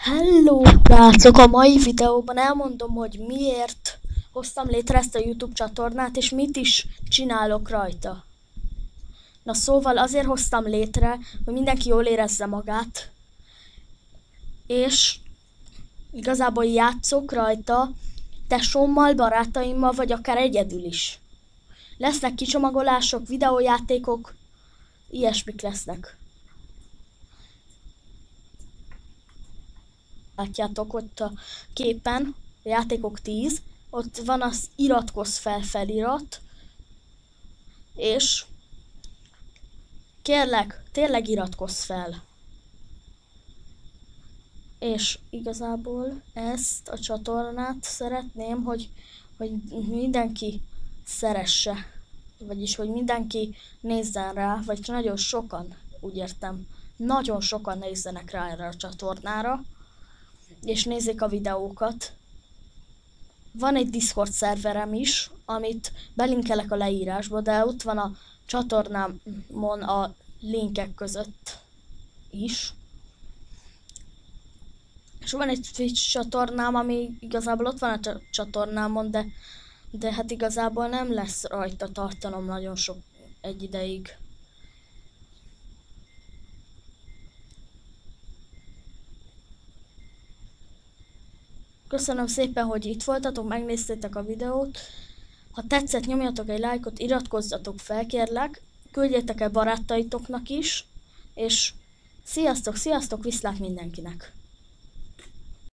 Hello, srácok! A mai videóban elmondom, hogy miért hoztam létre ezt a YouTube csatornát, és mit is csinálok rajta. Na szóval azért hoztam létre, hogy mindenki jól érezze magát, és igazából játszok rajta tesómmal, barátaimmal, vagy akár egyedül is. Lesznek kicsomagolások, videójátékok, ilyesmik lesznek. Látjátok ott a képen, a játékok 10, ott van az iratkozz fel felirat, és kérlek, tényleg iratkozz fel. És igazából ezt a csatornát szeretném, hogy mindenki szeresse, vagyis hogy mindenki nézzen rá, vagy nagyon sokan, úgy értem, nagyon sokan nézzenek rá erre a csatornára, és nézzék a videókat. Van egy Discord szerverem is, amit belinkelek a leírásba, de ott van a csatornámon a linkek között is. És van egy Twitch csatornám, ami igazából ott van a csatornámon, de hát igazából nem lesz rajta tartalom nagyon sok egy ideig. Köszönöm szépen, hogy itt voltatok, megnéztétek a videót. Ha tetszett, nyomjatok egy lájkot, iratkozzatok fel, kérlek. Küldjétek el barátaitoknak is. És sziasztok, viszlát mindenkinek!